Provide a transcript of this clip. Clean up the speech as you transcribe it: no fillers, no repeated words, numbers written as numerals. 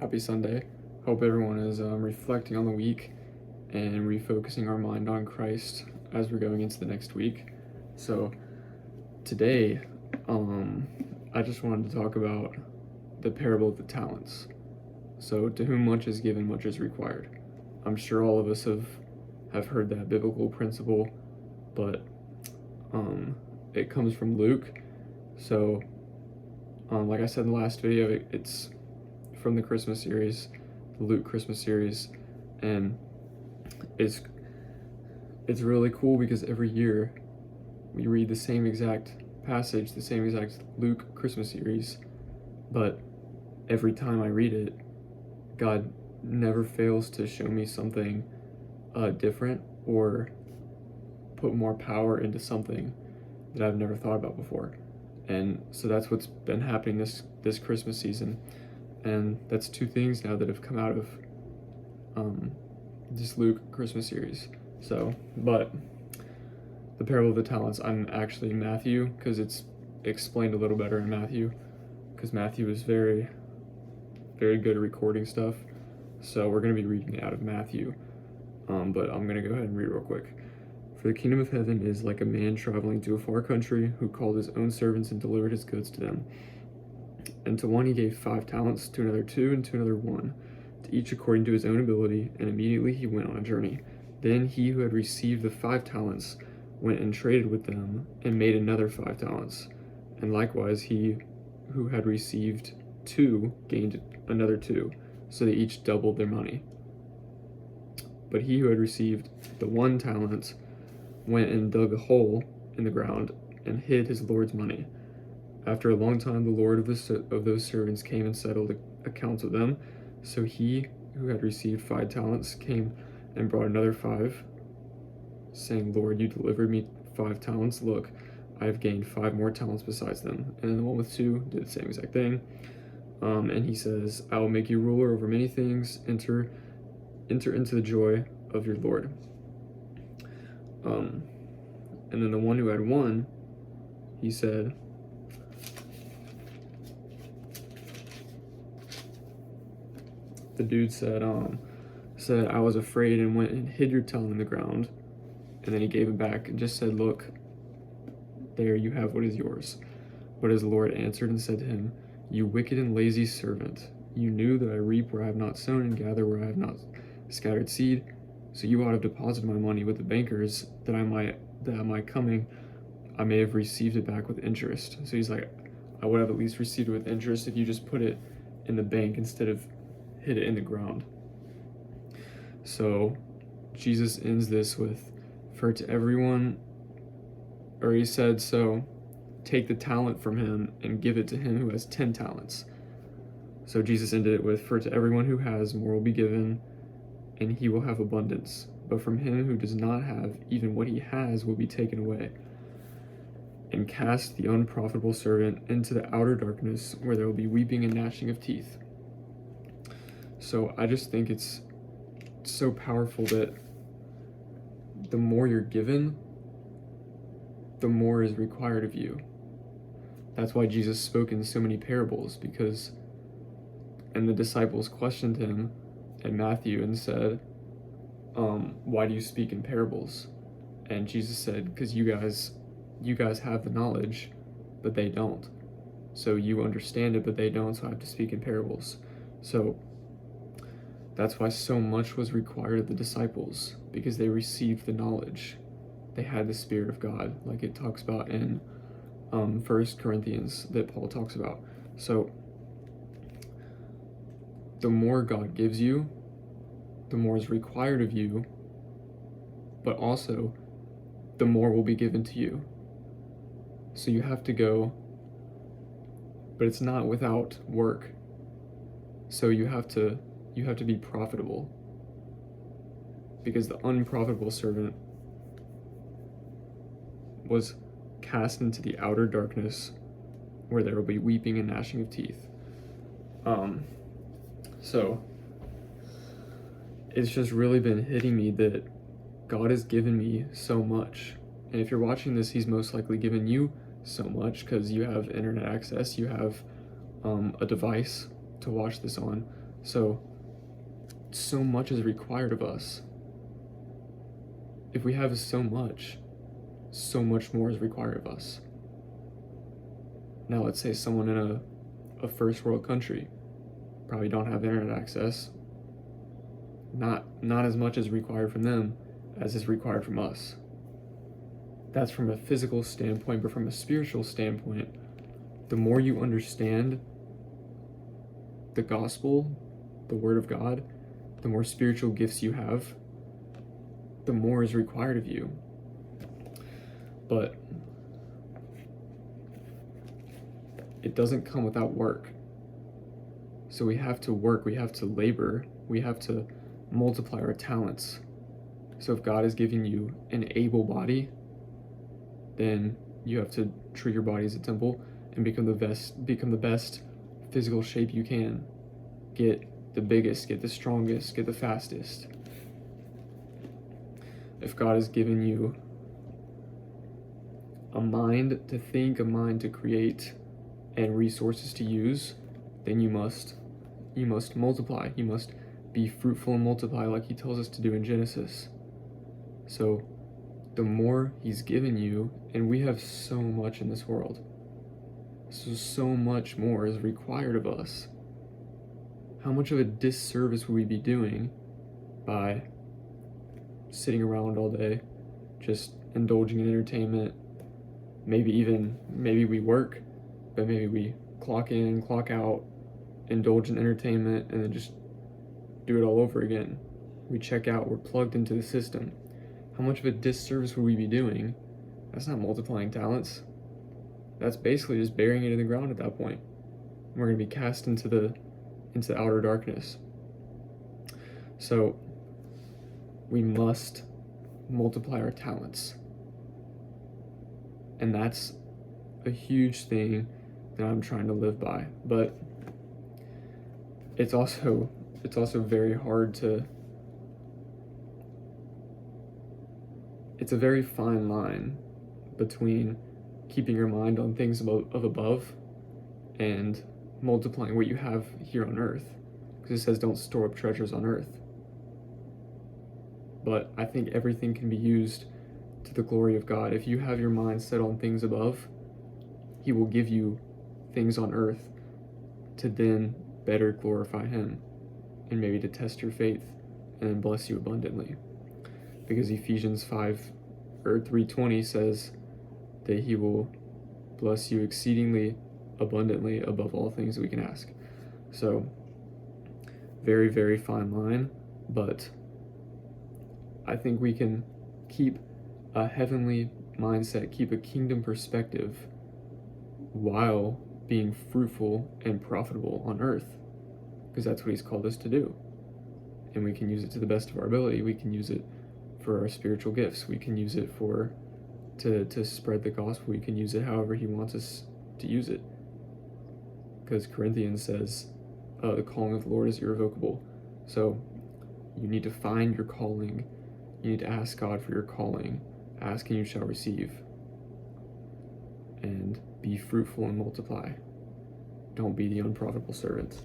Happy Sunday. Hope everyone is reflecting on the week and refocusing our mind on Christ as we're going into the next week. So, today, I just wanted to talk about the parable of the talents. So, to whom much is given, much is required. I'm sure all of us have heard that biblical principle, but it comes from Luke. So, like I said in the last video, it's from the Christmas series, the Luke Christmas series, and it's really cool because every year we read the same exact passage, the same exact Luke Christmas series, but every time I read it, God never fails to show me something different or put more power into something that I've never thought about before. And so that's what's been happening this Christmas season. And that's two things now that have come out of this Luke Christmas series. So, but the parable of the talents, I'm actually in Matthew because it's explained a little better in Matthew, because Matthew is very, very good at recording stuff. So we're going to be reading it out of Matthew, but I'm going to go ahead and read it real quick. For the kingdom of heaven is like a man traveling to a far country, who called his own servants and delivered his goods to them. And to one he gave 5 talents, to another 2, and to another 1, to each according to his own ability, and immediately he went on a journey. Then he who had received the 5 talents went and traded with them, and made another 5 talents. And likewise he who had received 2 gained another 2, so they each doubled their money. But he who had received the 1 talent went and dug a hole in the ground, and hid his Lord's money. After a long time, the Lord of those servants came and settled accounts with them. So he who had received 5 talents came and brought another 5, saying, Lord, you delivered me 5 talents. Look, I have gained 5 more talents besides them. And then the one with 2 did the same exact thing. And he says, I will make you ruler over many things. Enter into the joy of your Lord. And then the one who had 1, he said, the dude said, I was afraid and went and hid your talent in the ground. And then he gave it back and just said, look, there you have what is yours. But his Lord answered and said to him, you wicked and lazy servant, you knew that I reap where I have not sown and gather where I have not scattered seed. So you ought to have deposited my money with the bankers, that at my coming I may have received it back with interest. So he's like, I would have at least received it with interest if you just put it in the bank instead of hid it in the ground. So Jesus ends this with, for to everyone, or he said, so take the talent from him and give it to him who has 10 talents. So Jesus ended it with, for to everyone who has, more will be given, and he will have abundance. But from him who does not have, even what he has will be taken away. And cast the unprofitable servant into the outer darkness, where there will be weeping and gnashing of teeth. So I just think it's so powerful that the more you're given, the more is required of you. That's why Jesus spoke in so many parables, and the disciples questioned him in Matthew and said, why do you speak in parables? And Jesus said, because you guys have the knowledge, but they don't. So you understand it, but they don't, so I have to speak in parables. So that's why so much was required of the disciples, because they received the knowledge. They had the Spirit of God, like it talks about in 1 Corinthians that Paul talks about. So the more God gives you, the more is required of you, but also the more will be given to you. So you have to go, but it's not without work. So you have to be profitable, because the unprofitable servant was cast into the outer darkness, where there will be weeping and gnashing of teeth. So it's just really been hitting me that God has given me so much. And if you're watching this, he's most likely given you so much, because you have internet access, you have a device to watch this on. So much is required of us. If we have so much more is required of us. Now let's say someone in a first world country probably don't have internet access. Not as much is required from them as is required from us. That's from a physical standpoint, but from a spiritual standpoint, the more you understand the gospel, the word of God, the more spiritual gifts you have, the more is required of you. But it doesn't come without work. So we have to work, we have to labor, we have to multiply our talents. So if God is giving you an able body, then you have to treat your body as a temple and become the best physical shape you can. Get the biggest, get the strongest, get the fastest. If God has given you a mind to think, a mind to create, and resources to use, then you must multiply. You must be fruitful and multiply like he tells us to do in Genesis. So the more he's given you, and we have so much in this world, so much more is required of us. How much of a disservice would we be doing by sitting around all day, just indulging in entertainment? Maybe we work, but maybe we clock in, clock out, indulge in entertainment, and then just do it all over again. We check out, we're plugged into the system. How much of a disservice would we be doing? That's not multiplying talents. That's basically just burying it in the ground at that point. We're going to be cast into the outer darkness. So we must multiply our talents. And that's a huge thing that I'm trying to live by. But it's also very hard to, it's a very fine line between keeping your mind on things of above and multiplying what you have here on earth, because it says don't store up treasures on earth. But I think everything can be used to the glory of God. If you have your mind set on things above, he will give you things on earth to then better glorify him, and maybe to test your faith and then bless you abundantly. Because Ephesians 3:20 says that he will bless you exceedingly abundantly above all things that we can ask. So very, very fine line, but I think we can keep a heavenly mindset, keep a kingdom perspective while being fruitful and profitable on earth, because that's what he's called us to do. And we can use it to the best of our ability. We can use it for our spiritual gifts. We can use it to spread the gospel. We can use it however he wants us to use it. Because Corinthians says, the calling of the Lord is irrevocable. So you need to find your calling. You need to ask God for your calling. Ask and you shall receive. And be fruitful and multiply. Don't be the unprofitable servant.